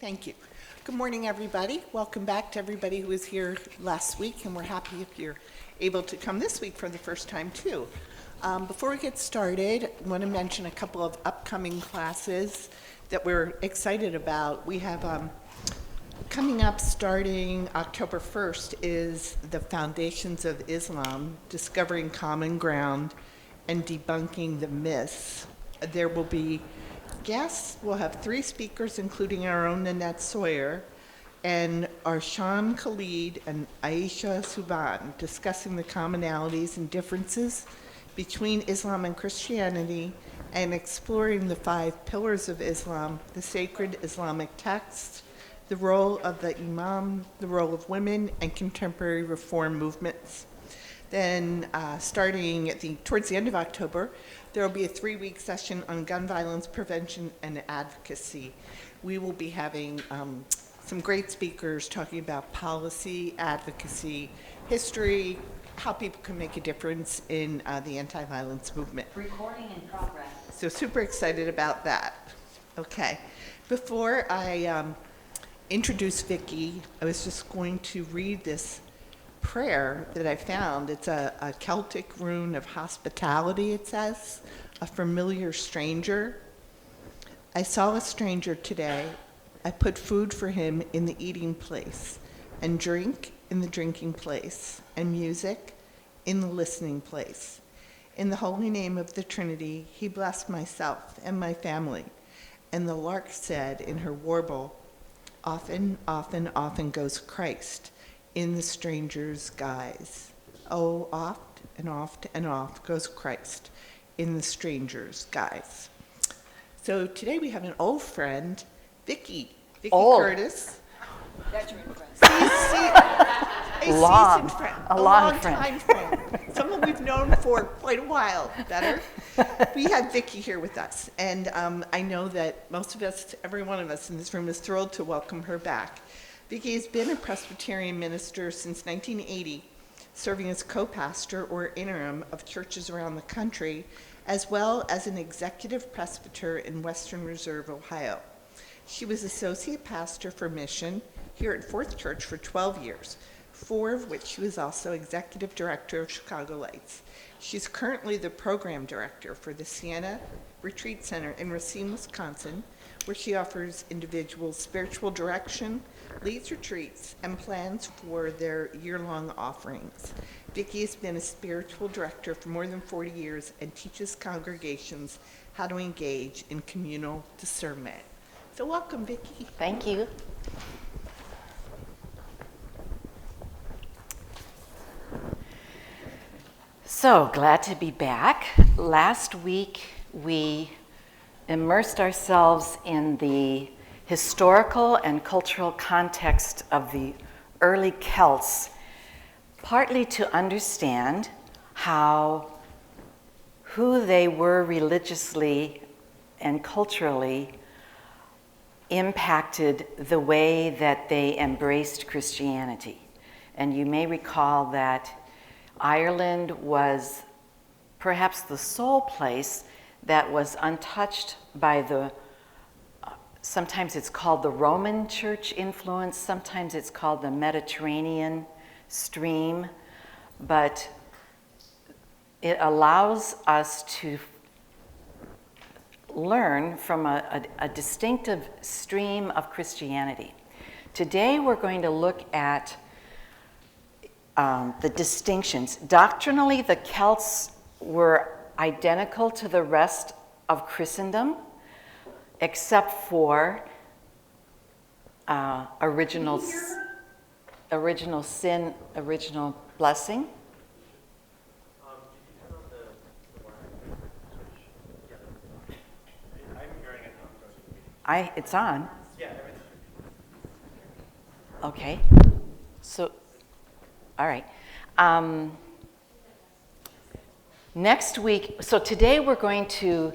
Thank you. Good morning, everybody. Welcome back to everybody who was here last week, and we're happy if you're able to come this week for the first time, too. Before we get started, I want to mention a couple of upcoming classes that we're excited about. We have coming up starting October 1st is the Foundations of Islam, Discovering Common Ground and Debunking the Myths. There will be guests. We'll have 3 speakers, including our own Nanette Sawyer, and Arshan Khalid and Aisha Subhan, discussing the commonalities and differences between Islam and Christianity and exploring the 5 pillars of Islam, the sacred Islamic texts, the role of the Imam, the role of women, and contemporary reform movements. Then starting towards the end of October, there will be a 3-week session on gun violence prevention and advocacy. We will be having some great speakers talking about policy, advocacy, history, how people can make a difference in the anti-violence movement. Recording in progress. So super excited about that. Okay, before I introduce Vicki, I was just going to read this prayer that I found. It's a Celtic rune of hospitality, it says, a familiar stranger. I saw a stranger today. I put food for him in the eating place, and drink in the drinking place, and music in the listening place. In the holy name of the Trinity, he blessed myself and my family. And the lark said in her warble, often, often, often goes Christ in the stranger's guise. Oh, oft and oft and oft goes Christ in the stranger's guise. So today we have an old friend, Vicki Curtis. Veteran friend. A Long, seasoned friend, a a long long-time friend, someone we've known for quite a while, better. We have Vicki here with us, and I know that most of us, every one of us in this room is thrilled to welcome her back. Vicki has been a Presbyterian minister since 1980, serving as co-pastor or interim of churches around the country, as well as an executive presbyter in Western Reserve, Ohio. She was associate pastor for mission here at Fourth Church for 12 years, 4 of which she was also executive director of Chicago Lights. She's currently the program director for the Sienna Retreat Center in Racine, Wisconsin, where she offers individuals spiritual direction, leads retreats, and plans for their year-long offerings. Vicki has been a spiritual director for more than 40 years and teaches congregations how to engage in communal discernment. So welcome, Vicki. Thank you. So glad to be back. Last week we immersed ourselves in the historical and cultural context of the early Celts, partly to understand who they were religiously and culturally impacted the way that they embraced Christianity. And you may recall that Ireland was perhaps the sole place that was untouched by sometimes it's called the Roman Church influence, sometimes it's called the Mediterranean stream, but it allows us to learn from a distinctive stream of Christianity. Today we're going to look at the distinctions. Doctrinally, the Celts were identical to the rest of Christendom, except for original sin, original blessing. It's on. Yeah, everything. Okay. So, all right. Next week, so today we're going to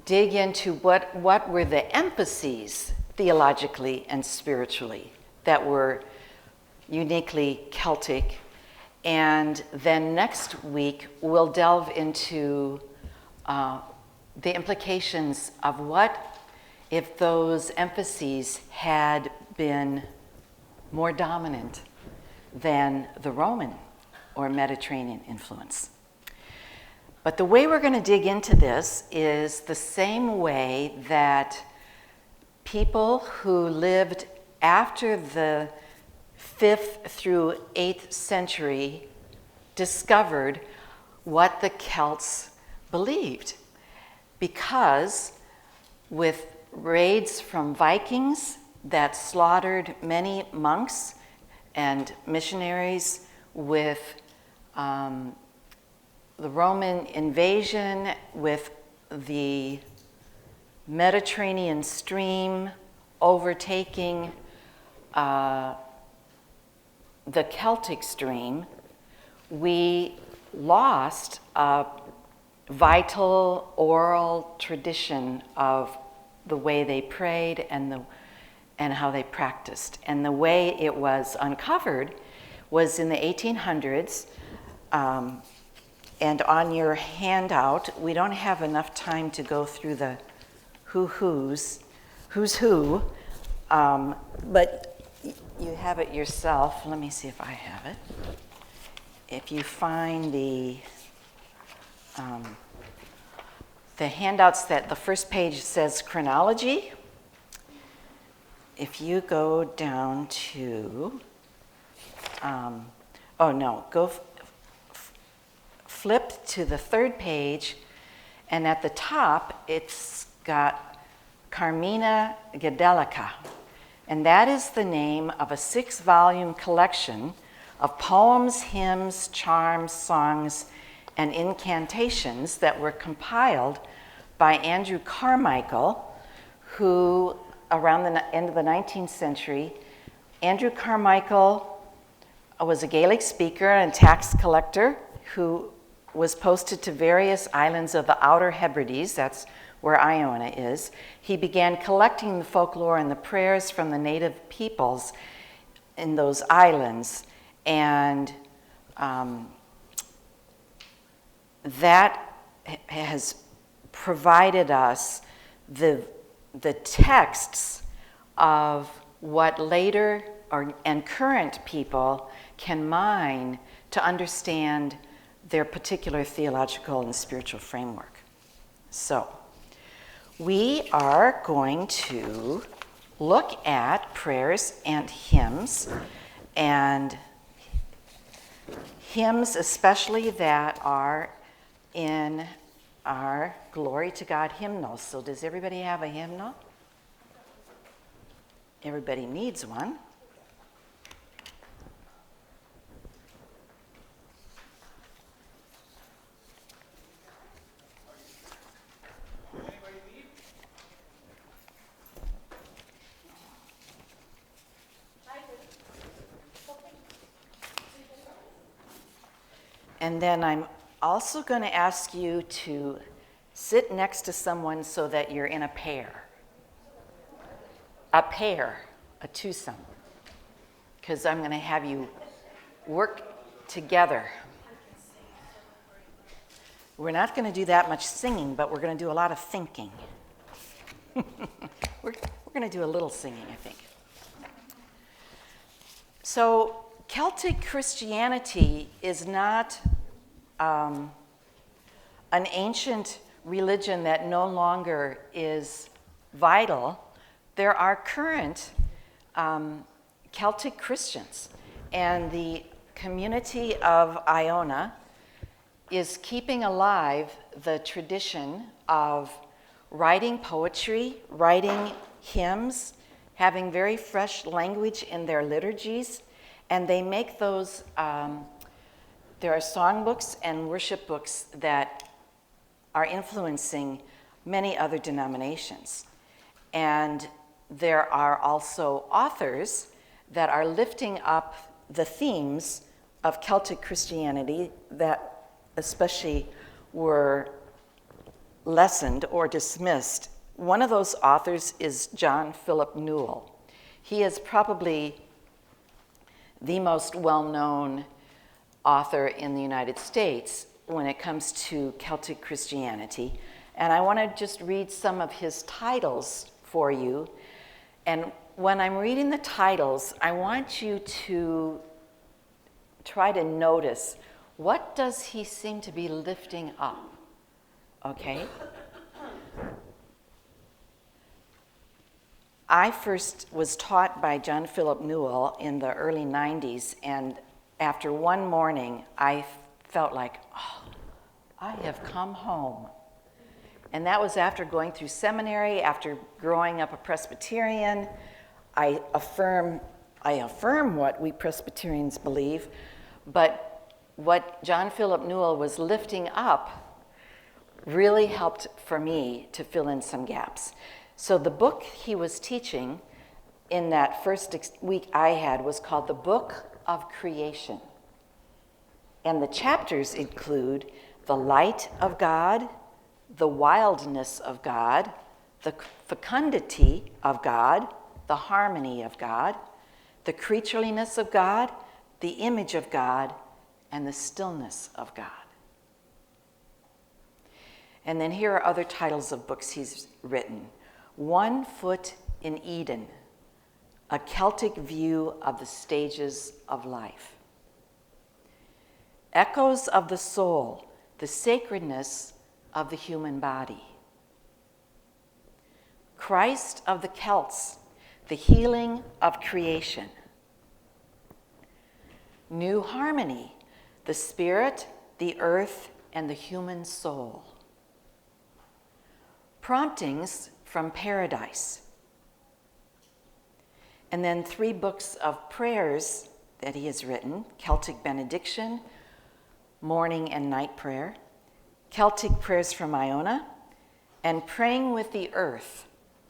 dig into what were the emphases theologically and spiritually that were uniquely Celtic. And then next week, we'll delve into the implications of what if those emphases had been more dominant than the Roman or Mediterranean influence. But the way we're going to dig into this is the same way that people who lived after the 5th through 8th century discovered what the Celts believed. Because with raids from Vikings that slaughtered many monks and missionaries, with the Roman invasion, with the Mediterranean stream overtaking the Celtic stream, we lost a vital oral tradition of the way they prayed and how they practiced. And the way it was uncovered was in the 1800s. And on your handout, we don't have enough time to go through the who's who, but you have it yourself. Let me see if I have it. If you find the handouts, that the first page says chronology. If you go down to, flip to the 3rd page, and at the top it's got Carmina Gadelica, and that is the name of a 6-volume collection of poems, hymns, charms, songs, and incantations that were compiled by Andrew Carmichael, who, around the end of the 19th century, Andrew Carmichael was a Gaelic speaker and tax collector who was posted to various islands of the Outer Hebrides, that's where Iona is. He began collecting the folklore and the prayers from the native peoples in those islands, and that has provided us the texts of what later and current people can mine to understand their particular theological and spiritual framework. So, we are going to look at prayers and hymns especially that are in our Glory to God hymnals. So does everybody have a hymnal? Everybody needs one. And then I'm also going to ask you to sit next to someone so that you're in a pair. A twosome. Because I'm going to have you work together. We're not going to do that much singing, but we're going to do a lot of thinking. We're going to do a little singing, I think. So, Celtic Christianity is not an ancient religion that no longer is vital. There are current Celtic Christians, and the community of Iona is keeping alive the tradition of writing poetry, writing hymns, having very fresh language in their liturgies, and they make those, there are songbooks and worship books that are influencing many other denominations. And there are also authors that are lifting up the themes of Celtic Christianity that especially were lessened or dismissed. One of those authors is John Philip Newell. He is probably the most well-known author in the United States when it comes to Celtic Christianity. And I want to just read some of his titles for you. And when I'm reading the titles, I want you to try to notice, what does he seem to be lifting up? Okay? I first was taught by John Philip Newell in the early 90s, and after one morning, I felt like, oh, I have come home. And that was after going through seminary, after growing up a Presbyterian. I affirm what we Presbyterians believe, but what John Philip Newell was lifting up really helped for me to fill in some gaps. So the book he was teaching in that first week I had was called The Book of Creation. And the chapters include the light of God, the wildness of God, the fecundity of God, the harmony of God, the creatureliness of God, the image of God, and the stillness of God. And then here are other titles of books he's written. 1 Foot in Eden, a Celtic view of the stages of life. Echoes of the Soul, the sacredness of the human body. Christ of the Celts, the healing of creation. New Harmony, the spirit, the earth, and the human soul. Promptings from Paradise. And then 3 books of prayers that he has written: Celtic Benediction, Morning and Night Prayer, Celtic Prayers from Iona, and Praying with the Earth,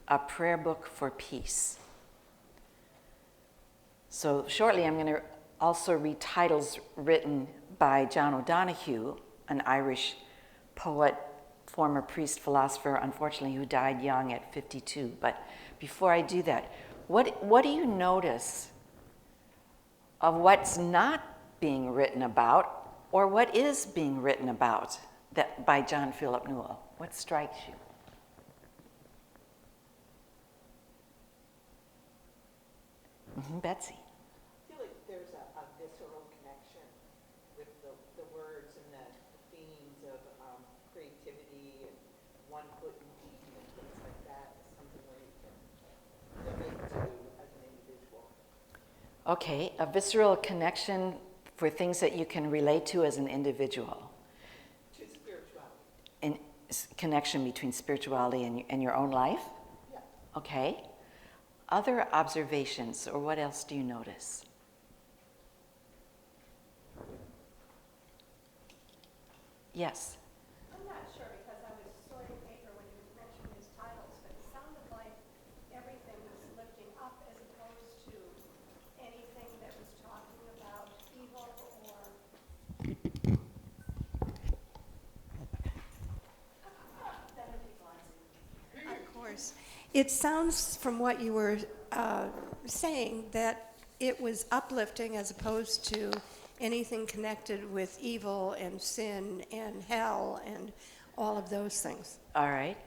a prayer book for peace. So shortly I'm going to also read titles written by John O'Donoghue, an Irish poet, former priest, philosopher, unfortunately, who died young at 52. But before I do that, what do you notice of what's not being written about, or what is being written about that by John Philip Newell? What strikes you? Betsy. I feel like there's a visceral connection with the words and the themes of creativity and 1 foot in Eden and things like that. Is something where you can relate to as an individual. Okay, a visceral connection for things that you can relate to as an individual. To spirituality. In connection between spirituality and your own life? Yeah. Okay. Other observations, or what else do you notice? Yes. I'm not sure, because I was sorting paper when you were mentioning his titles, but it sounded like everything was lifting up as opposed to anything that was talking about evil or... Of course. It sounds from what you were saying that it was uplifting as opposed to anything connected with evil and sin and hell and all of those things. All right.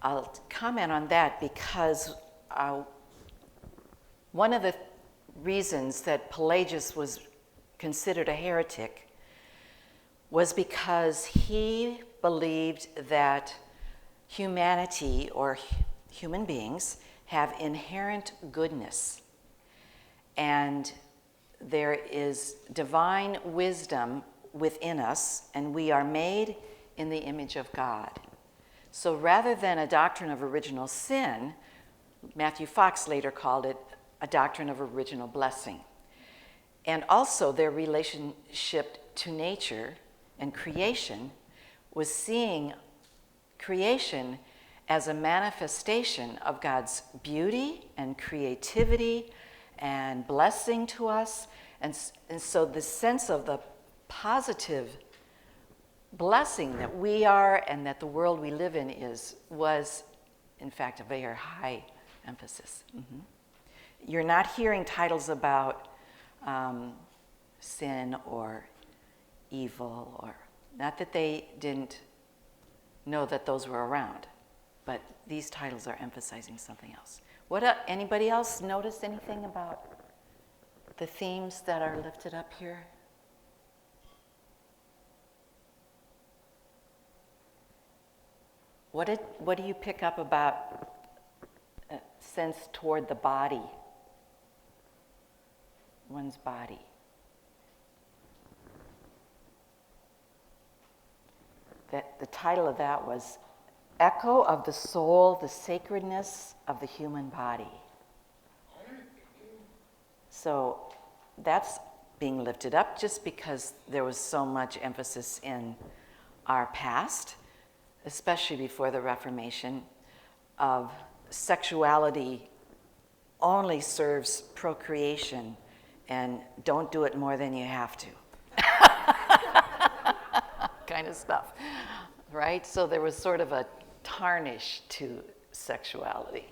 I'll comment on that because one of the reasons that Pelagius was considered a heretic was because he believed that humanity, or human beings, have inherent goodness. And there is divine wisdom within us, and we are made in the image of God. So rather than a doctrine of original sin, Matthew Fox later called it a doctrine of original blessing. And also their relationship to nature and creation was seeing creation as a manifestation of God's beauty and creativity and blessing to us. And so the sense of the positive blessing that we are and that the world we live in was, in fact, a very high emphasis. Mm-hmm. You're not hearing titles about sin or evil, or not that they didn't know that those were around. but these titles are emphasizing something else. Anybody else notice anything about the themes that are lifted up here? What do you pick up about a sense toward the body, one's body? That the title of that was Echo of the Soul, the Sacredness of the Human Body. So that's being lifted up just because there was so much emphasis in our past, especially before the Reformation, of sexuality only serves procreation and don't do it more than you have to. Kind of stuff, right? So there was sort of a tarnish to sexuality.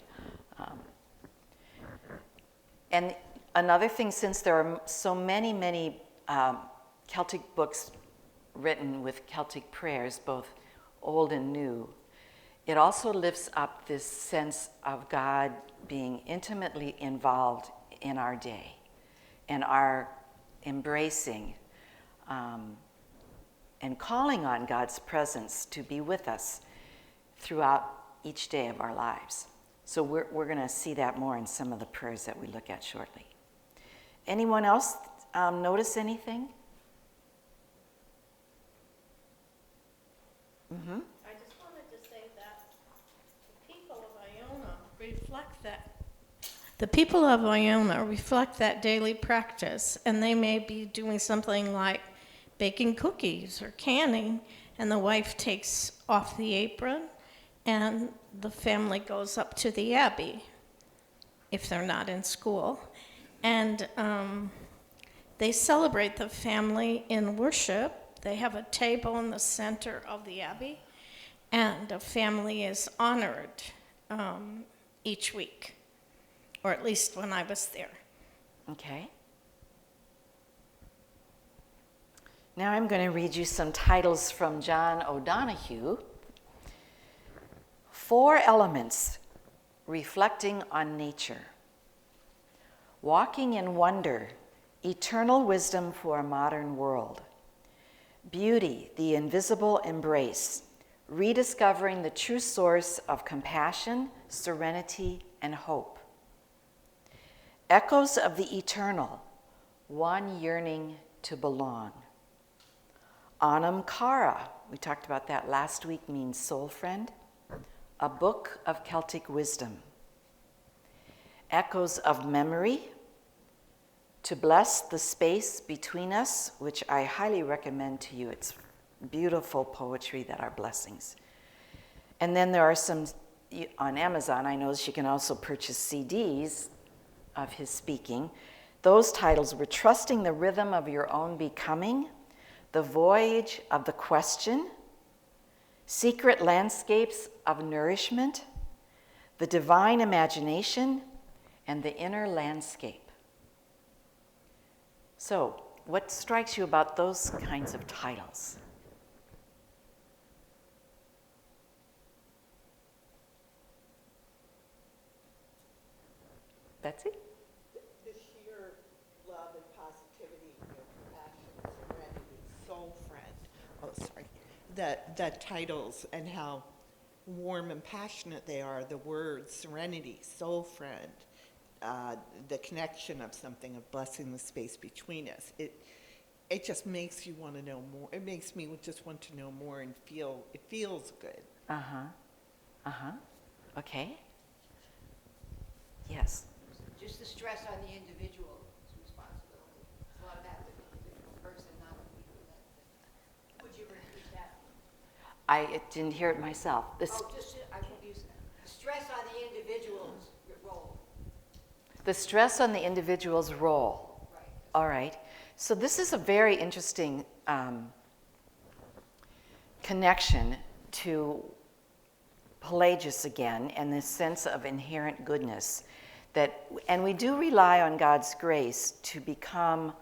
And another thing, since there are so many Celtic books written with Celtic prayers, both old and new, it also lifts up this sense of God being intimately involved in our day and our embracing and calling on God's presence to be with us throughout each day of our lives. So we're going to see that more in some of the prayers that we look at shortly. Anyone else notice anything? Mm-hmm. I just wanted to say that the people of Iona reflect that. The people of Iona reflect that daily practice, and they may be doing something like baking cookies or canning, and the wife takes off the apron, and the family goes up to the abbey, if they're not in school, and they celebrate the family in worship. They have a table in the center of the abbey, and a family is honored each week, or at least when I was there. Okay. Now I'm going to read you some titles from John O'Donohue. 4 elements reflecting on nature. Walking in wonder, eternal wisdom for a modern world. Beauty, the invisible embrace, rediscovering the true source of compassion, serenity, and hope. Echoes of the eternal, one yearning to belong. Anam Cara, we talked about that last week, means soul friend. A book of Celtic wisdom. Echoes of memory, to bless the space between us, which I highly recommend to you. It's beautiful poetry that are blessings. And then there are some, on Amazon, I know you can also purchase CDs of his speaking. Those titles were Trusting the Rhythm of Your Own Becoming, The Voyage of the Question, Secret Landscapes of Nourishment, The Divine Imagination, and The Inner Landscape. So, what strikes you about those kinds of titles? Betsy? The sheer love and positivity, compassion, serenity, soul friend. Oh, sorry. The titles and how warm and passionate they are. The words, serenity, soul friend, the connection of something, of blessing the space between us. It just makes you want to know more. It makes me just want to know more and it feels good. Okay. Yes. Just the stress on the individual's responsibility. A lot of that with the individual person, not the people that. Would you repeat that? I didn't hear it myself. I won't use that. The stress on the individual's role. The stress on the individual's role. Right. All right. So this is a very interesting connection to Pelagius again and this sense of inherent goodness. And we do rely on God's grace to become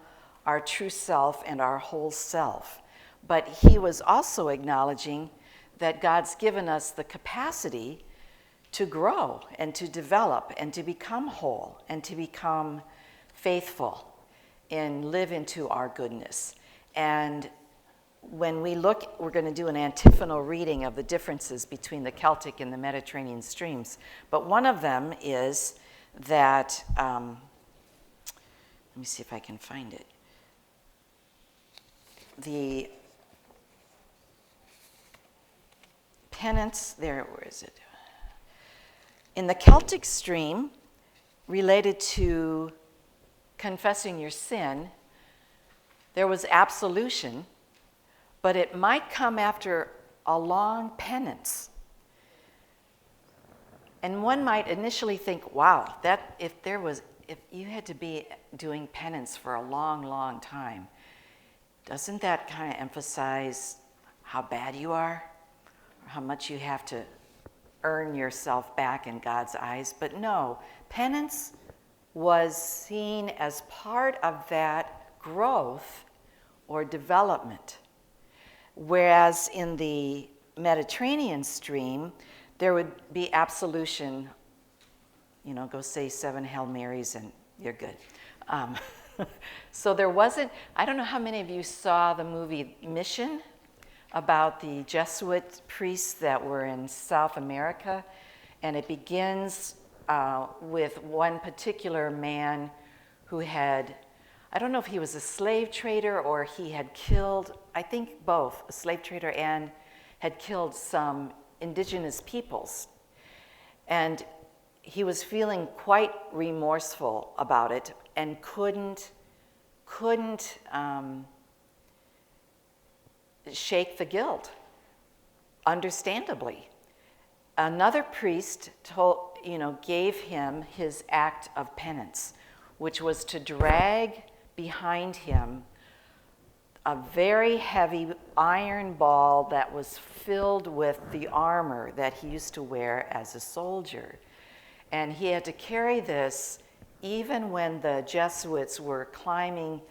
our true self and our whole self. But he was also acknowledging that God's given us the capacity to grow and to develop and to become whole and to become faithful and live into our goodness. And when we look, we're going to do an antiphonal reading of the differences between the Celtic and the Mediterranean streams. But one of them is that, let me see if I can find it. The penance, where is it? In the Celtic stream, related to confessing your sin, there was absolution, but it might come after a long penance. And one might initially think, wow, that if you had to be doing penance for a long, long time, doesn't that kind of emphasize how bad you are? Or how much you have to earn yourself back in God's eyes? But no, penance was seen as part of that growth or development. Whereas in the Mediterranean stream, there would be absolution, go say 7 Hail Marys and you're good. So there wasn't, I don't know how many of you saw the movie Mission about the Jesuit priests that were in South America, and it begins with one particular man who had, I don't know if he was a slave trader or he had killed, I think both, a slave trader and had killed some indigenous peoples. And he was feeling quite remorseful about it and couldn't shake the guilt, understandably. Another priest gave him his act of penance, which was to drag behind him a very heavy iron ball that was filled with the armor that he used to wear as a soldier. And he had to carry this even when the Jesuits were climbing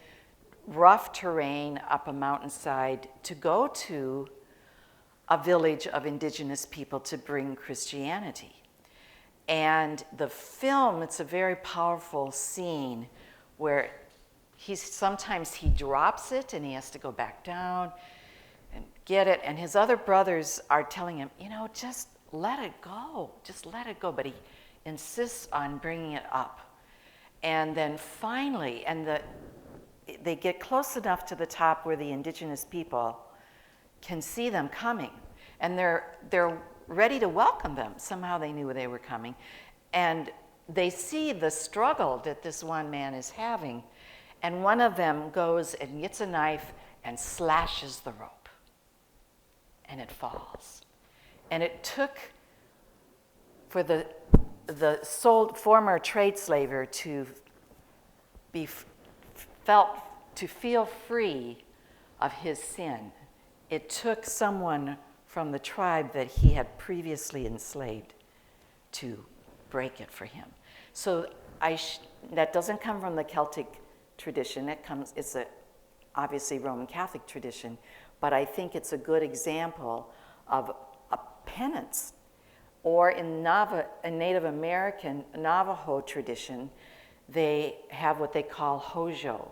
rough terrain up a mountainside to go to a village of indigenous people to bring Christianity. And the film, it's a very powerful scene where sometimes he drops it and he has to go back down and get it. And his other brothers are telling him, just let it go. Just let it go. But he insists on bringing it up. And then finally, they get close enough to the top where the indigenous people can see them coming. And they're ready to welcome them. Somehow they knew they were coming. And they see the struggle that this one man is having. And one of them goes and gets a knife and slashes the rope. And it falls. And it took for the former trade slaver to feel free of his sin. It took someone from the tribe that he had previously enslaved to break it for him. So that doesn't come from the Celtic tradition. It's obviously Roman Catholic tradition, but I think it's a good example of a penance. Or in Native American Navajo tradition, they have what they call hojo,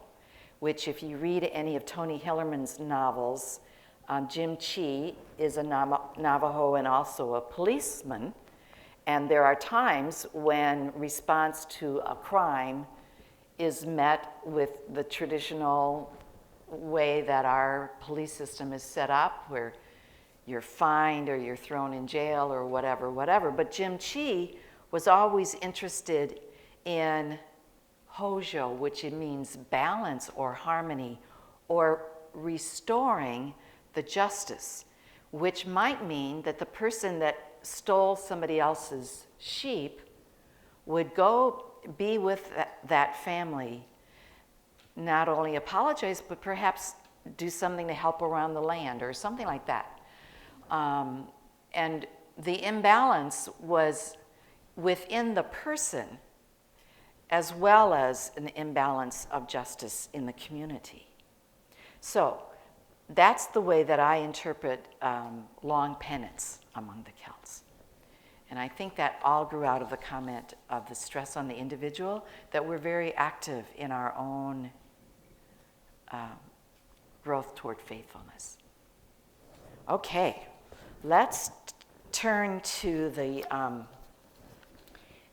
which if you read any of Tony Hillerman's novels, Jim Chi is a Navajo and also a policeman. And there are times when response to a crime is met with the traditional way that our police system is set up, where you're fined or you're thrown in jail or whatever. But Jim Chi was always interested in hojo, which it means balance or harmony or restoring the justice, which might mean that the person that stole somebody else's sheep would go be with that family, not only apologize, but perhaps do something to help around the land or something like that. And the imbalance was within the person as well as an imbalance of justice in the community. So that's the way that I interpret long penance among the Celts. And I think that all grew out of the comment of the stress on the individual, that we're very active in our own growth toward faithfulness. Okay, let's turn to the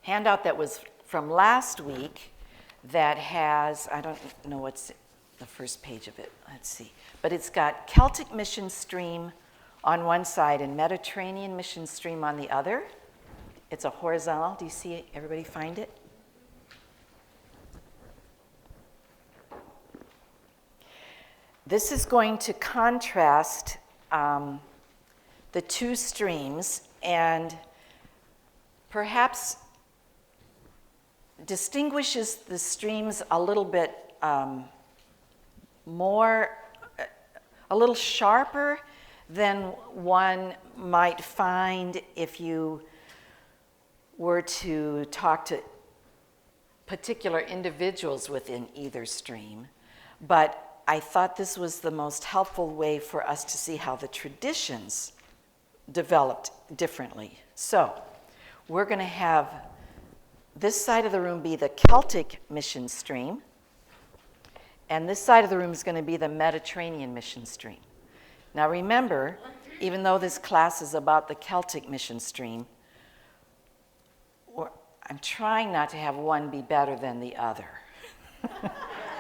handout that was from last week that has, I don't know what's the first page of it, let's see. But it's got Celtic mission stream on one side and Mediterranean mission stream on the other. It's a horizontal. Do you see it? Everybody find it? This is going to contrast the two streams and perhaps distinguishes the streams a little bit more, a little sharper than one might find if you were to talk to particular individuals within either stream. But I thought this was the most helpful way for us to see how the traditions developed differently. So we're going to have this side of the room be the Celtic mission stream, and this side of the room is going to be the Mediterranean mission stream. Now remember, even though this class is about the Celtic mission stream, I'm trying not to have one be better than the other,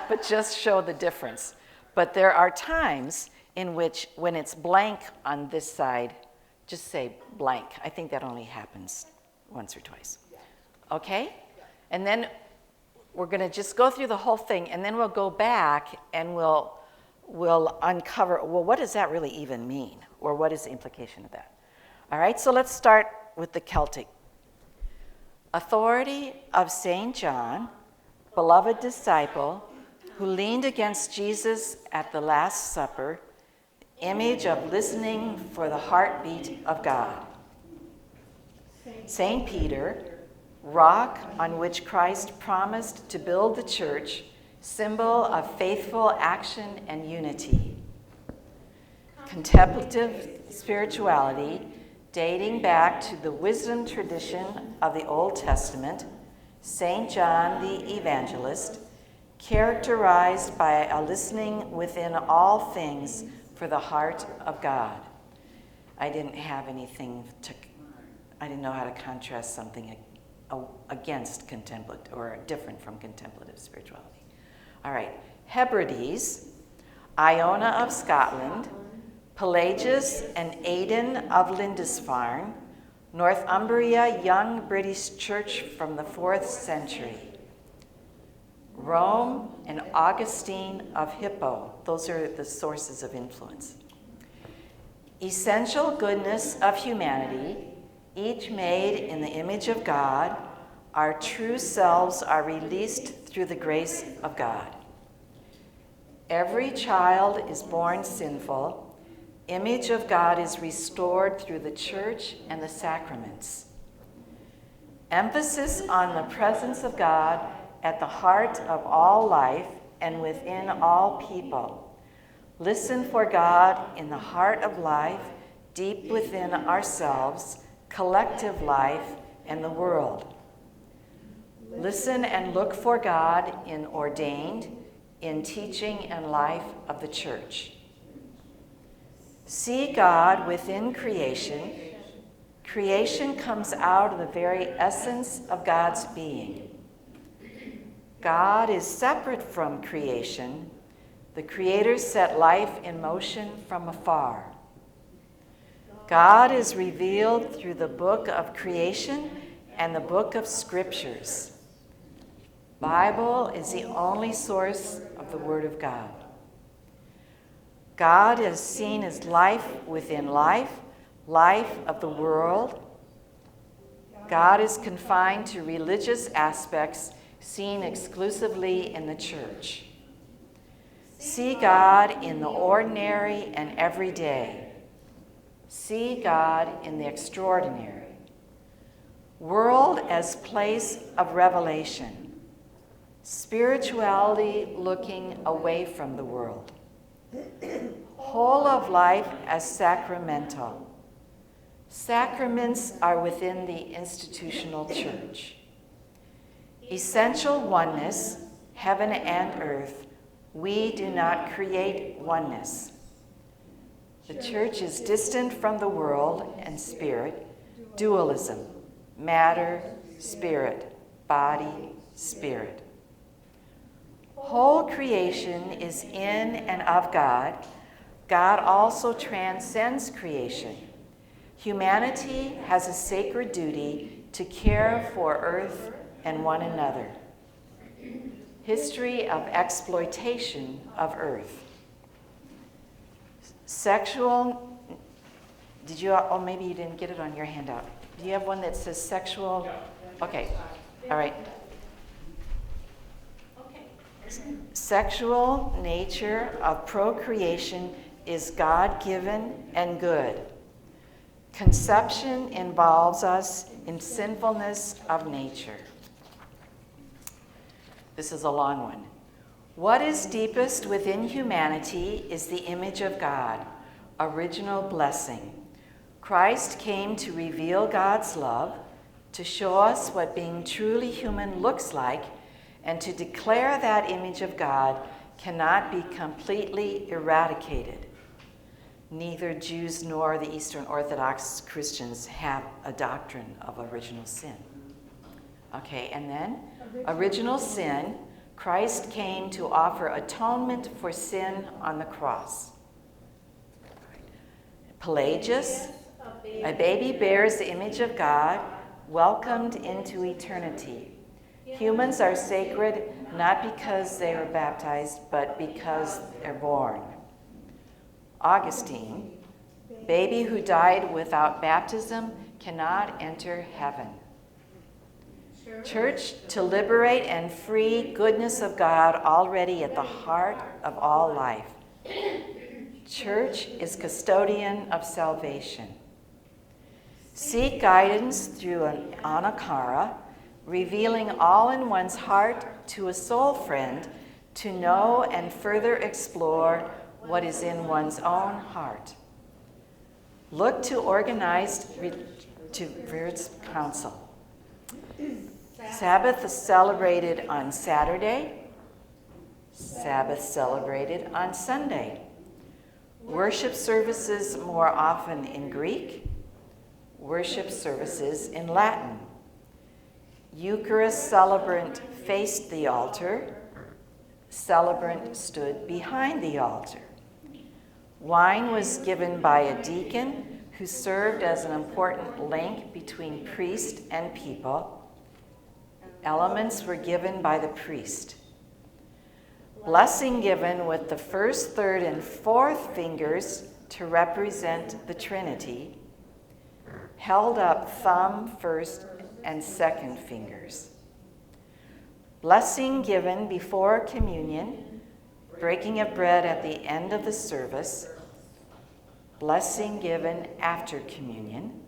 but just show the difference. But there are times in which, when it's blank on this side, just say blank. I think that only happens once or twice. Okay? And then we're going to just go through the whole thing, and then we'll go back and we'll uncover, well, what does that really even mean? Or what is the implication of that? All right, so let's start with the Celtic. Authority of St. John, beloved disciple, who leaned against Jesus at the Last Supper, image of listening for the heartbeat of God. St. Peter, rock on which Christ promised to build the church, symbol of faithful action and unity. Contemplative spirituality, dating back to the wisdom tradition of the Old Testament, St. John the Evangelist, characterized by a listening within all things for the heart of God. I didn't have anything I didn't know how to contrast something against contemplative or different from contemplative spirituality. All right, Hebrides, Iona of Scotland, Pelagius and Aidan of Lindisfarne, Northumbria Young British Church from the 4th century. Rome and Augustine of Hippo, those are the sources of influence. Essential goodness of humanity, each made in the image of God, our true selves are released through the grace of God. Every child is born sinful. Image of God is restored through the church and the sacraments. Emphasis on the presence of God at the heart of all life and within all people. Listen for God in the heart of life, deep within ourselves, collective life, and the world. Listen and look for God in ordained, in teaching and life of the church. See God within creation. Creation comes out of the very essence of God's being. God is separate from creation. The Creator set life in motion from afar. God is revealed through the book of creation and the book of scriptures. Bible is the only source of the Word of God. God is seen as life within life, life of the world. God is confined to religious aspects seen exclusively in the church. See God in the ordinary and everyday. See God in the extraordinary. World as place of revelation. Spirituality looking away from the world. Whole of life as sacramental. Sacraments are within the institutional church. Essential oneness, heaven and earth, we do not create oneness. The church is distant from the world and spirit, dualism, matter, spirit, body, spirit. Whole creation is in and of God. God also transcends creation. Humanity has a sacred duty to care for earth and one another. History of exploitation of earth. Sexual, maybe you didn't get it on your handout. Do you have one that says sexual? Okay, all right. Sexual nature of procreation is God-given and good. Conception involves us in sinfulness of nature. This is a long one. What is deepest within humanity is the image of God, original blessing. Christ came to reveal God's love, to show us what being truly human looks like, and to declare that image of God cannot be completely eradicated. Neither Jews nor the Eastern Orthodox Christians have a doctrine of original sin. Okay, and then original sin, Christ came to offer atonement for sin on the cross. Pelagius, a baby bears the image of God, welcomed into eternity. Humans are sacred not because they were baptized, but because they're born. Augustine, baby who died without baptism cannot enter heaven. Church, to liberate and free goodness of God already at the heart of all life. Church is custodian of salvation. Seek guidance through an anakara, revealing all in one's heart to a soul friend to know and further explore what is in one's own heart. Look to organized to Vird's Council. Sabbath is celebrated on Saturday. Sabbath celebrated on Sunday. Worship services more often in Greek. Worship services in Latin. Eucharist celebrant faced the altar. Celebrant stood behind the altar. Wine was given by a deacon who served as an important link between priest and people. Elements were given by the priest. Blessing given with the first, third, and fourth fingers to represent the Trinity. Held up thumb, first, and second fingers. Blessing given before communion, breaking of bread at the end of the service. Blessing given after communion.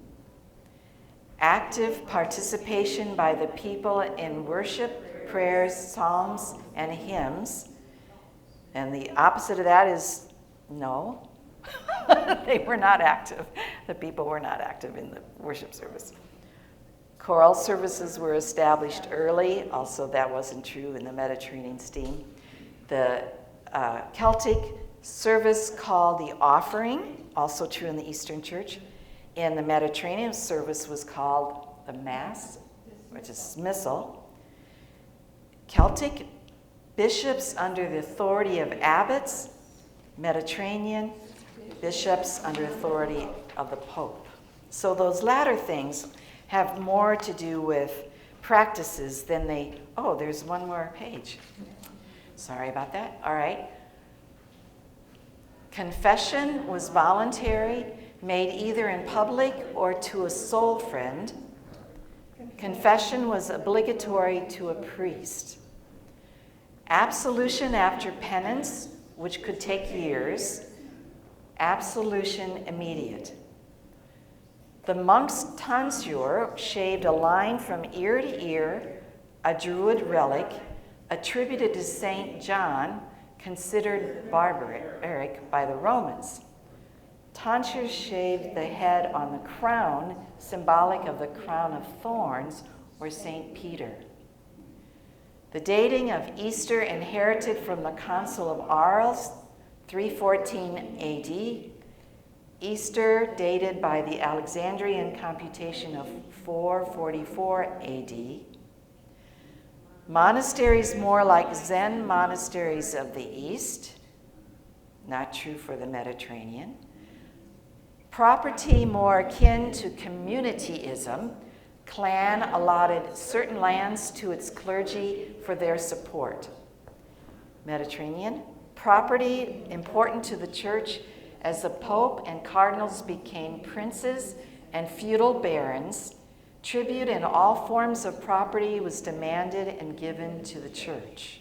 Active participation by the people in worship, prayers, psalms, and hymns. And the opposite of that is no. They were not active. The people were not active in the worship service. Choral services were established early. Also, that wasn't true in the Mediterranean steam. The Celtic service called the offering, also true in the Eastern Church. In the Mediterranean service was called the Mass, which is missal. Celtic bishops under the authority of abbots. Mediterranean bishops under authority of the Pope. So those latter things have more to do with practices than there's one more page. Sorry about that. All right. Confession was voluntary, made either in public or to a soul friend. Confession was obligatory to a priest. Absolution after penance, which could take years. Absolution immediate. The monk's tonsure shaved a line from ear to ear, a Druid relic attributed to St. John, considered barbaric by the Romans. tonsures shaved the head on the crown, symbolic of the crown of thorns, or St. Peter. The dating of Easter inherited from the Council of Arles, 314 AD. Easter dated by the Alexandrian computation of 444 AD. Monasteries more like Zen monasteries of the East, not true for the Mediterranean. Property more akin to communityism. Clan allotted certain lands to its clergy for their support. Mediterranean. Property important to the church as the Pope and cardinals became princes and feudal barons. Tribute in all forms of property was demanded and given to the church.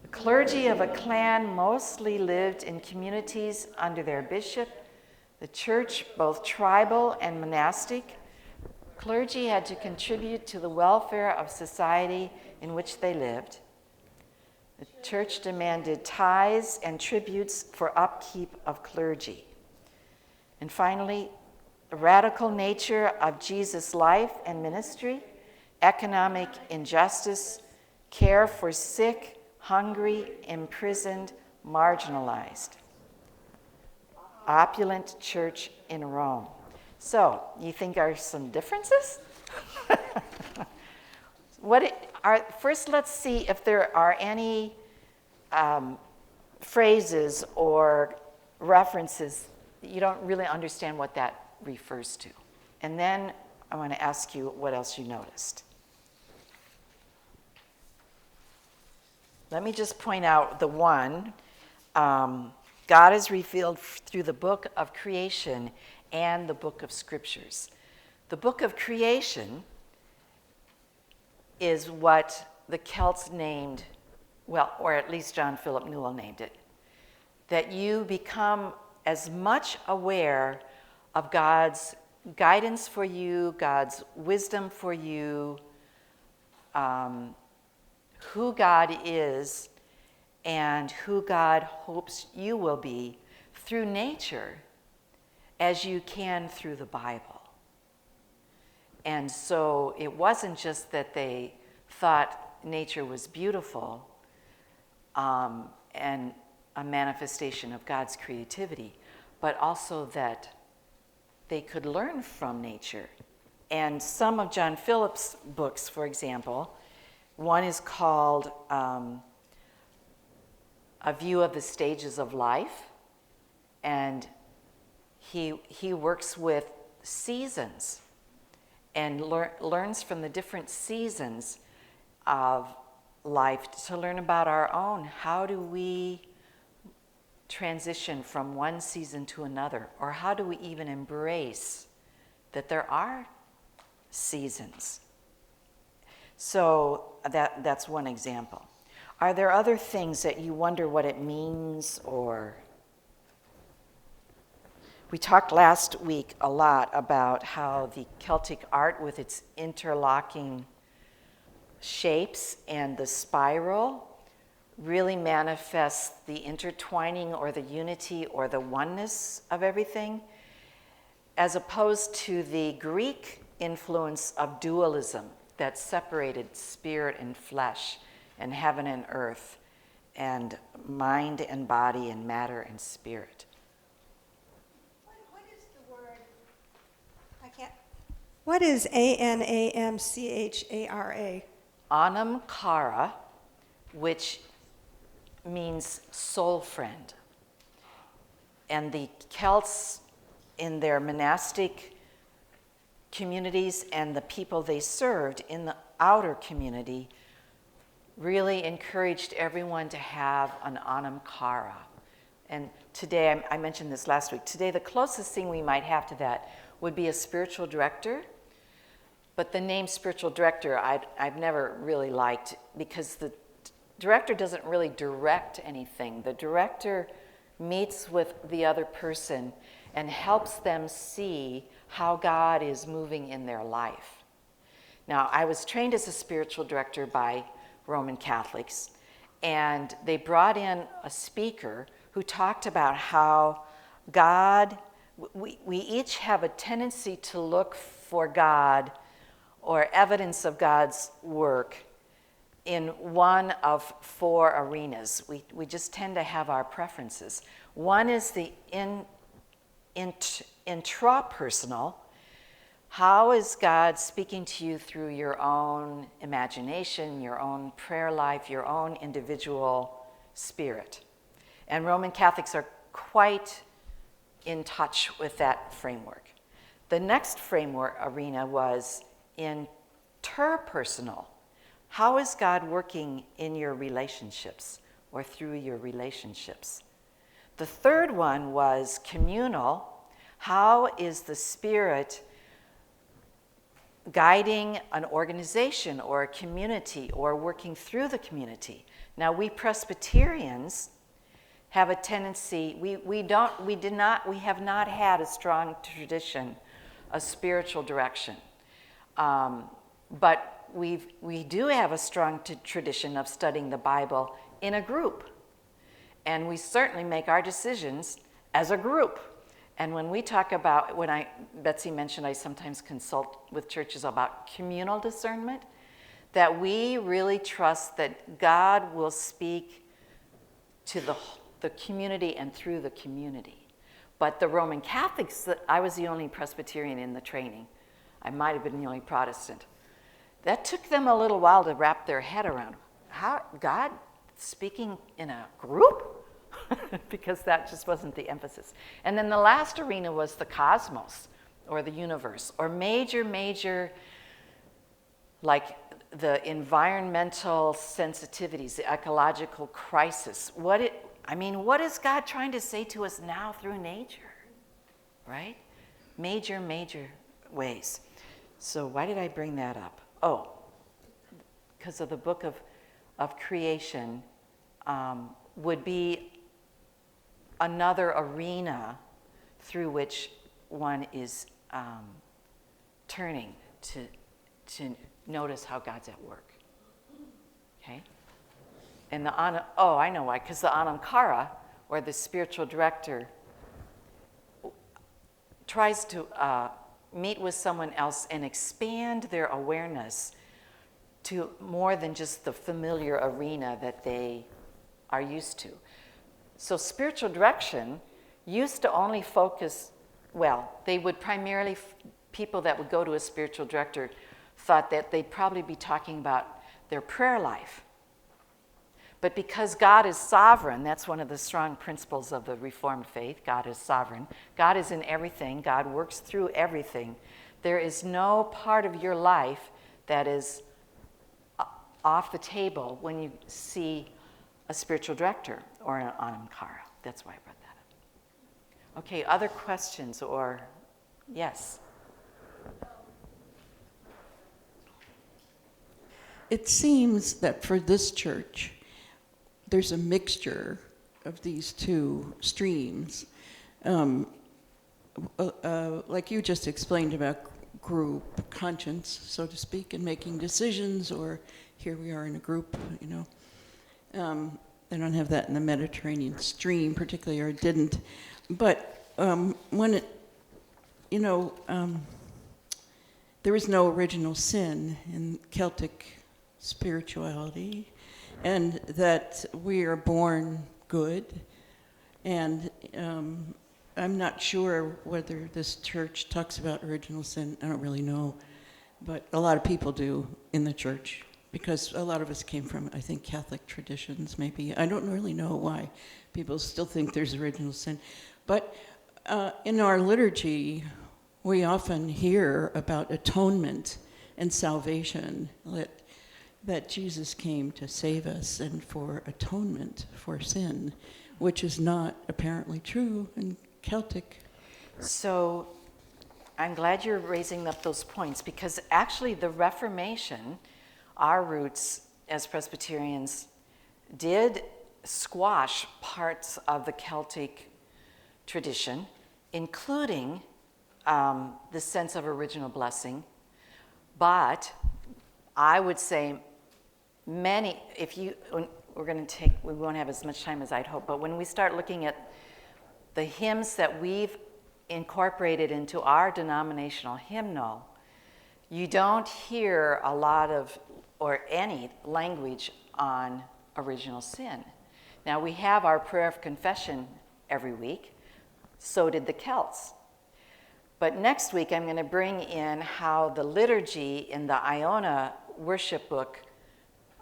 The clergy of a clan mostly lived in communities under their bishop. The church, both tribal and monastic, clergy had to contribute to the welfare of society in which they lived. The church demanded tithes and tributes for upkeep of clergy. And finally, the radical nature of Jesus' life and ministry, economic injustice, care for sick, hungry, imprisoned, marginalized. Opulent church in Rome. So, you think are some differences? First, let's see if there are any phrases or references that you don't really understand what that refers to. And then I want to ask you what else you noticed. Let me just point out the one. God is revealed through the book of creation and the book of scriptures. The book of creation is what the Celts named, well, or at least John Philip Newell named it, that you become as much aware of God's guidance for you, God's wisdom for you, who God is, and who God hopes you will be through nature as you can through the Bible. And so it wasn't just that they thought nature was beautiful and a manifestation of God's creativity, but also that they could learn from nature. And some of John Philip's books, for example, one is called A View of the Stages of Life, and he works with seasons and learns from the different seasons of life to learn about our own. How do we transition from one season to another? Or how do we even embrace that there are seasons? So that's one example. Are there other things that you wonder what it means? Or we talked last week a lot about how the Celtic art with its interlocking shapes and the spiral really manifests the intertwining or the unity or the oneness of everything, as opposed to the Greek influence of dualism that separated spirit and flesh and heaven and earth and mind and body and matter and spirit. What is the word? I can't. What is ANAMCHARA? Anam Cara, which means soul friend. And the Celts in their monastic communities and the people they served in the outer community really encouraged everyone to have an Anam Cara. And today, I mentioned this last week, today the closest thing we might have to that would be a spiritual director. But the name spiritual director I've never really liked, because the director doesn't really direct anything. The director meets with the other person and helps them see how God is moving in their life. Now, I was trained as a spiritual director by Roman Catholics, and they brought in a speaker who talked about how God, we each have a tendency to look for God or evidence of God's work in one of four arenas. We just tend to have our preferences. One is the intrapersonal. How is God speaking to you through your own imagination, your own prayer life, your own individual spirit? And Roman Catholics are quite in touch with that framework. The next framework arena was interpersonal. How is God working in your relationships or through your relationships? The third one was communal. How is the Spirit guiding an organization or a community or working through the community? Now, we Presbyterians have a tendency, we have not had a strong tradition of spiritual direction. But we do have a strong tradition of studying the Bible in a group. And we certainly make our decisions as a group. And when we talk about, Betsy mentioned I sometimes consult with churches about communal discernment, that we really trust that God will speak to the community and through the community. But the Roman Catholics, I was the only Presbyterian in the training. I might have been the only Protestant. That took them a little while to wrap their head around. How God speaking in a group? Because that just wasn't the emphasis. And then the last arena was the cosmos, or the universe, or major, like the environmental sensitivities, the ecological crisis. What is God trying to say to us now through nature, right? Major ways. So why did I bring that up? Oh, because of the book of creation would be another arena through which one is turning to notice how God's at work. Okay? And I know why, because the Anamkara, or the spiritual director, tries to meet with someone else and expand their awareness to more than just the familiar arena that they are used to. So spiritual direction used to only focus, they would primarily, people that would go to a spiritual director thought that they'd probably be talking about their prayer life. But because God is sovereign, that's one of the strong principles of the Reformed faith, God is sovereign. God is in everything, God works through everything. There is no part of your life that is off the table when you see a spiritual director or an Anamkara. That's why I brought that up. Okay, other questions or yes? It seems that for this church, there's a mixture of these two streams. Like you just explained about group conscience, so to speak, and making decisions, or here we are in a group, They don't have that in the Mediterranean stream particularly, or didn't. But when there is no original sin in Celtic spirituality, and that we are born good. And I'm not sure whether this church talks about original sin. I don't really know. But a lot of people do in the church, because a lot of us came from, I think, Catholic traditions, maybe. I don't really know why people still think there's original sin. But in our liturgy, we often hear about atonement and salvation, that Jesus came to save us and for atonement for sin, which is not apparently true in Celtic. So I'm glad you're raising up those points, because actually the Reformation, our roots as Presbyterians, did squash parts of the Celtic tradition, including the sense of original blessing. But I would say we won't have as much time as I'd hope, but when we start looking at the hymns that we've incorporated into our denominational hymnal, you don't hear a lot of, or any language on original sin. Now, we have our prayer of confession every week. So did the Celts. But next week, I'm going to bring in how the liturgy in the Iona worship book,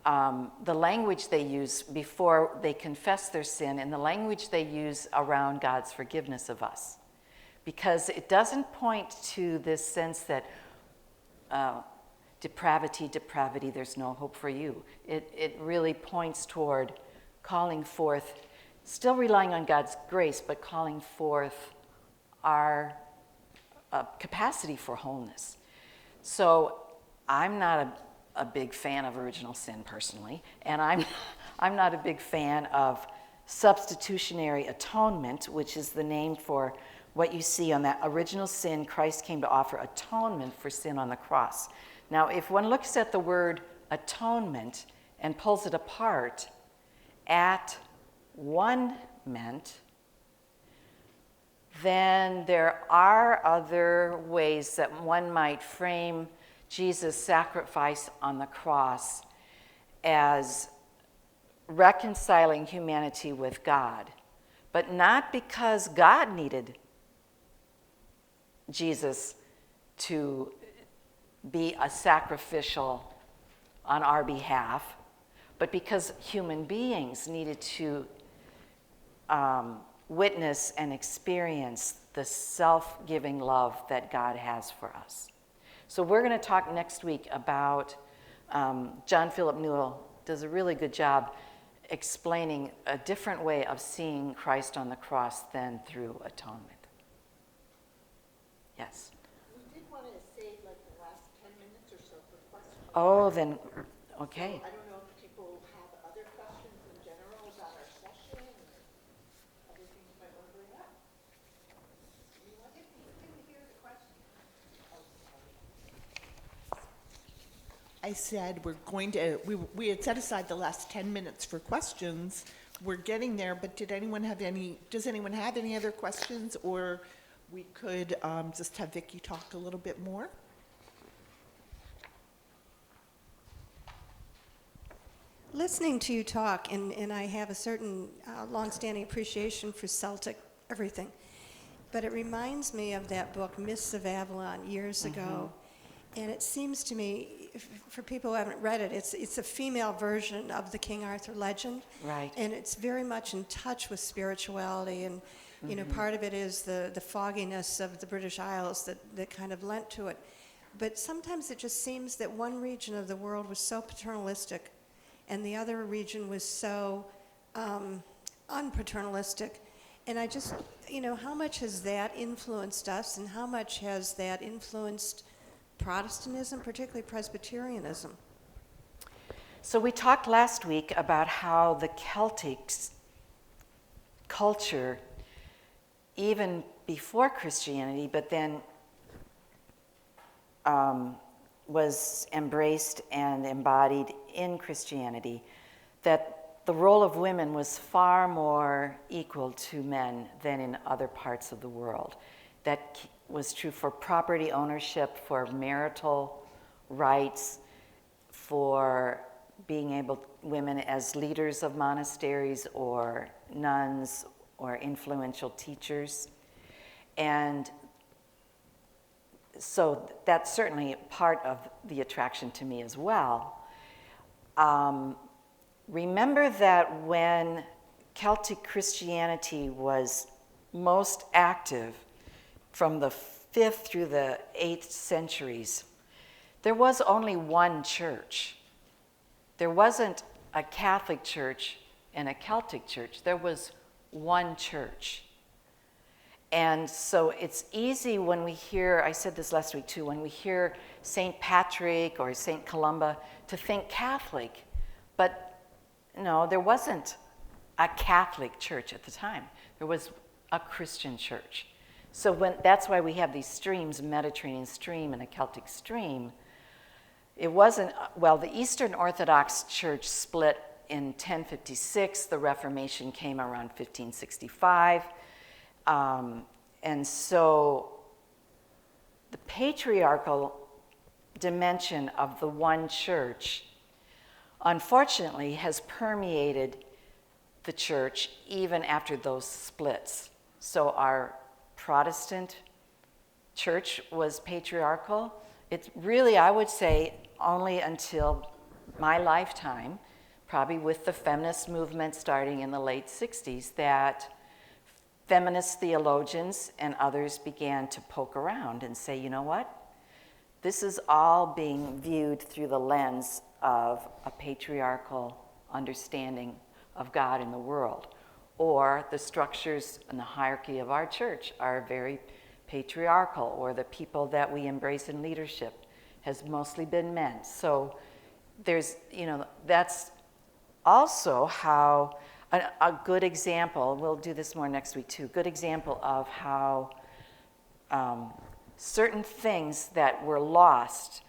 the language they use before they confess their sin and the language they use around God's forgiveness of us. Because it doesn't point to this sense that depravity, there's no hope for you. It really points toward calling forth, still relying on God's grace, but calling forth our capacity for wholeness. So I'm not a big fan of original sin personally, and I'm not a big fan of substitutionary atonement, which is the name for what you see on that original sin. Christ came to offer atonement for sin on the cross. Now, if one looks at the word atonement and pulls it apart, at one meant, then there are other ways that one might frame Jesus' sacrifice on the cross as reconciling humanity with God, but not because God needed Jesus to be a sacrificial on our behalf, but because human beings needed to witness and experience the self-giving love that God has for us. So we're going to talk next week about, John Philip Newell does a really good job explaining a different way of seeing Christ on the cross than through atonement. Yes? We did want to save like the last 10 minutes or so for questions. Oh, then, okay. I don't know if people have other questions in general about our session or other things you might want to bring up. I didn't hear the question. I said we had set aside the last 10 minutes for questions. We're getting there, but does anyone have any other questions, or we could just have Vicki talk a little bit more? Listening to you talk, and I have a certain longstanding appreciation for Celtic everything, but it reminds me of that book, Myths of Avalon, years ago. And it seems to me, for people who haven't read it, it's a female version of the King Arthur legend. Right. And it's very much in touch with spirituality. And, you know, part of it is the fogginess of the British Isles that kind of lent to it. But sometimes it just seems that one region of the world was so paternalistic and the other region was so unpaternalistic. And I just, you know, how much has that influenced us, and how much has that influenced Protestantism, particularly Presbyterianism? So we talked last week about how the Celtic culture, even before Christianity, but then was embraced and embodied in Christianity, that the role of women was far more equal to men than in other parts of the world. That was true for property ownership, for marital rights, for being able, women as leaders of monasteries or nuns or influential teachers. And so that's certainly part of the attraction to me as well. Remember that when Celtic Christianity was most active, from the 5th through the 8th centuries, there was only one church. There wasn't a Catholic church and a Celtic church. There was one church. And so it's easy when we hear, I said this last week too, when we hear St. Patrick or St. Columba to think Catholic, but no, there wasn't a Catholic church at the time. There was a Christian church. So that's why we have these streams, a Mediterranean stream and a Celtic stream. It wasn't, well, the Eastern Orthodox Church split in 1056. The Reformation came around 1565. And so the patriarchal dimension of the one church, unfortunately, has permeated the church even after those splits. So our Protestant church was patriarchal. It's really, I would say, only until my lifetime, probably with the feminist movement starting in the late 60s, that feminist theologians and others began to poke around and say, you know what? This is all being viewed through the lens of a patriarchal understanding of God in the world. Or the structures and the hierarchy of our church are very patriarchal, or the people that we embrace in leadership has mostly been men. So there's, that's also how a good example, we'll do this more next week too, good example of how certain things that were lost,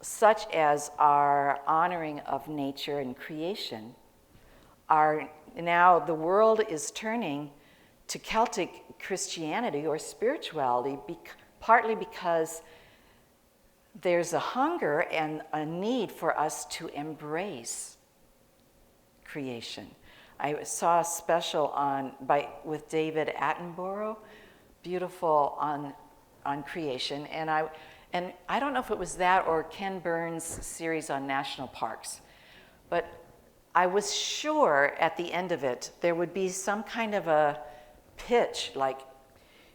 such as our honoring of nature and creation, are now, the world is turning to Celtic Christianity or spirituality, partly because there's a hunger and a need for us to embrace creation. I saw a special with David Attenborough, beautiful on creation, and I don't know if it was that or Ken Burns' series on national parks, but I was sure at the end of it there would be some kind of a pitch like,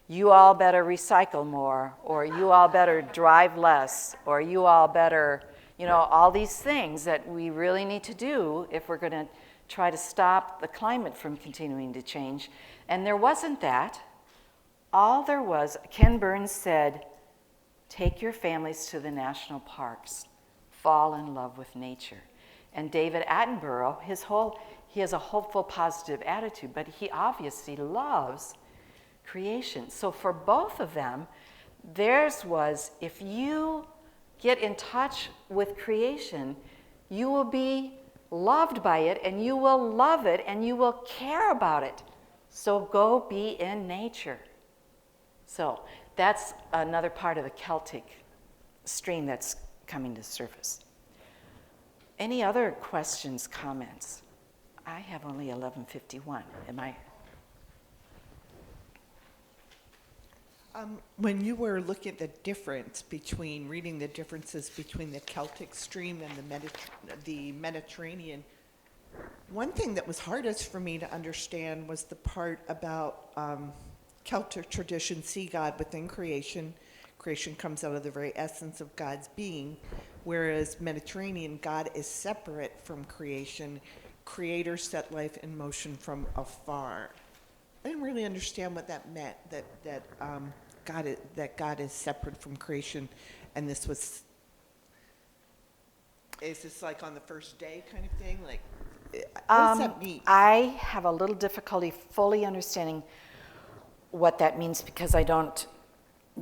you all better recycle more, or you all better drive less, or you all better, all these things that we really need to do if we're going to try to stop the climate from continuing to change. And there wasn't that. All there was, Ken Burns said, take your families to the national parks, fall in love with nature. And David Attenborough, he has a hopeful, positive attitude, but he obviously loves creation. So for both of them, theirs was, if you get in touch with creation, you will be loved by it, and you will love it, and you will care about it. So go be in nature. So that's another part of the Celtic stream that's coming to surface. Any other questions, comments? I have only 11:51. Am I? When you were looking at the reading the differences between the Celtic stream and the Mediterranean, one thing that was hardest for me to understand was the part about Celtic tradition, see God within creation. Creation comes out of the very essence of God's being, whereas Mediterranean, God is separate from creation. Creator set life in motion from afar. I didn't really understand what that meant, that God is separate from creation, and is this like on the first day kind of thing? Like, what does that mean? I have a little difficulty fully understanding what that means because I don't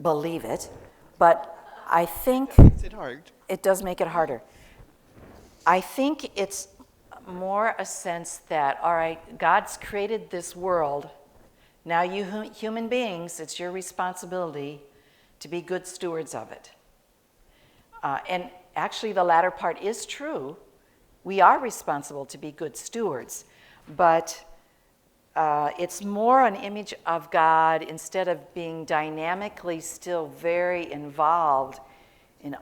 believe it, but I think That makes it hard. it does make it harder. I think it's more a sense that, all right, God's created this world. Now you human beings, it's your responsibility to be good stewards of it. And actually the latter part is true. We are responsible to be good stewards, but it's more an image of God instead of being dynamically still very involved in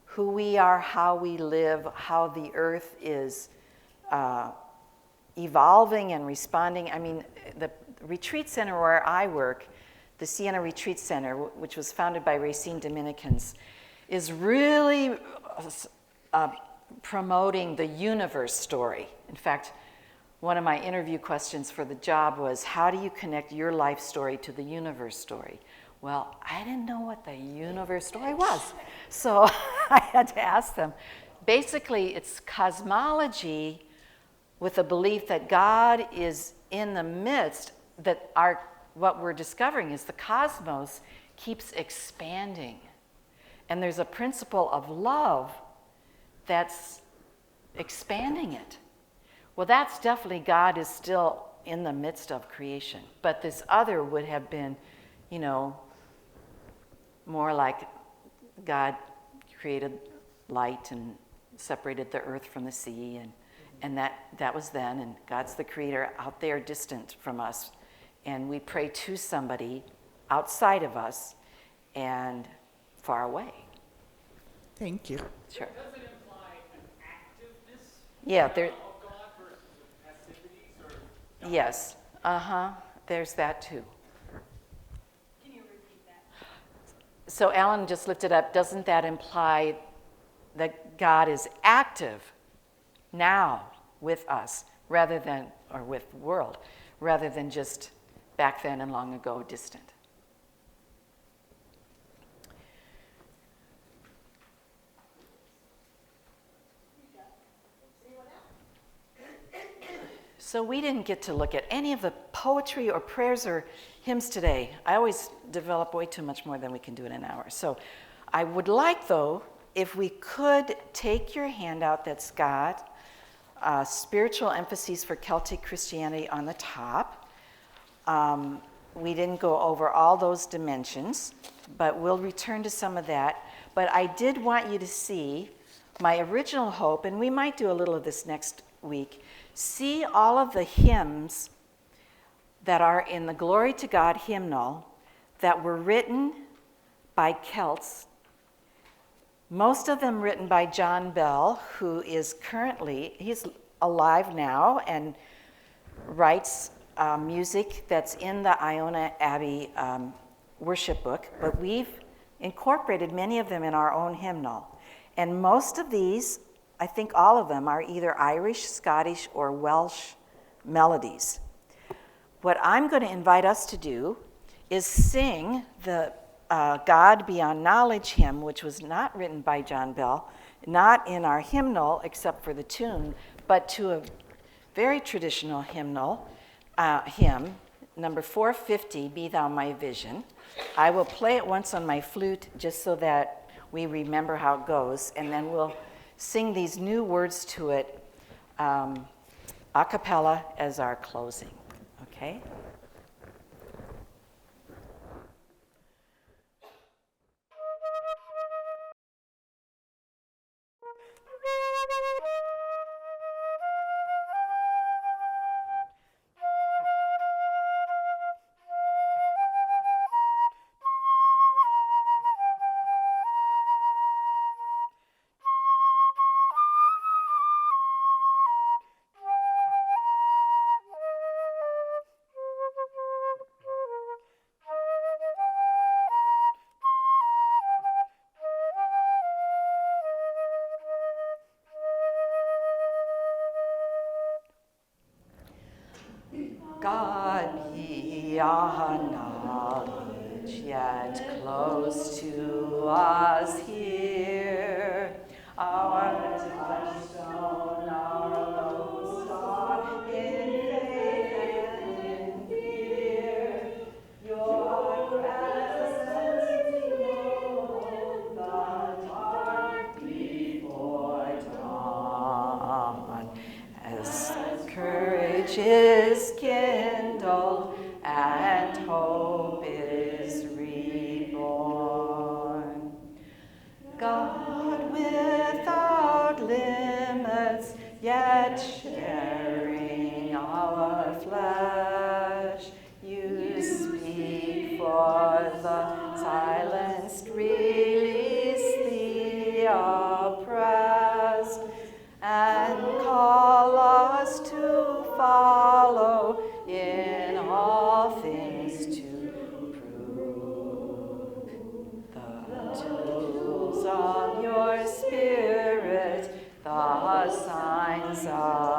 who we are, how we live, how the earth is evolving and responding. I mean, the retreat center where I work, the Siena Retreat Center, which was founded by Racine Dominicans, is really promoting the universe story. In fact, one of my interview questions for the job was, how do you connect your life story to the universe story? Well, I didn't know what the universe story was, so I had to ask them. Basically, it's cosmology with a belief that God is in the midst, that what we're discovering is the cosmos keeps expanding. And there's a principle of love that's expanding it. Well, that's definitely God is still in the midst of creation. But this other would have been, more like God created light and separated the earth from the sea, and that was then, and God's the creator out there distant from us, and we pray to somebody outside of us and far away. Thank you. Sure. Does it imply an activeness? Yeah, there. Of God versus passivities or? Yes. There's that too. Can you repeat that? So Alan just looked it up. Doesn't that imply that God is active now with us rather than, or with the world, rather than just back then and long ago distant? So we didn't get to look at any of the poetry or prayers or hymns today. I always develop way too much more than we can do in an hour. So I would like, though, if we could take your handout that's got spiritual emphases for Celtic Christianity on the top. We didn't go over all those dimensions, but we'll return to some of that. But I did want you to see my original hope, and we might do a little of this next week, see all of the hymns that are in the Glory to God hymnal that were written by Celts, most of them written by John Bell, who is he's alive now and writes music that's in the Iona Abbey worship book, but we've incorporated many of them in our own hymnal. And most of these, I think all of them, are either Irish, Scottish, or Welsh melodies. What I'm going to invite us to do is sing the God Beyond Knowledge hymn, which was not written by John Bell, not in our hymnal except for the tune, but to a very traditional hymn, number 450, Be Thou My Vision. I will play it once on my flute just so that we remember how it goes, and then we'll sing these new words to it a cappella as our closing, okay? God beyond knowledge, yet close to us here. Our touchstone, our lodestar, in faith and in fear. Your presence we know, the dark before dawn. As courage is kindled and hope is reborn. God without limits, yet sharing our flesh, you speak for the silenced, release the oppressed, and call us to follow in all things to prove the tools of your spirit, the signs of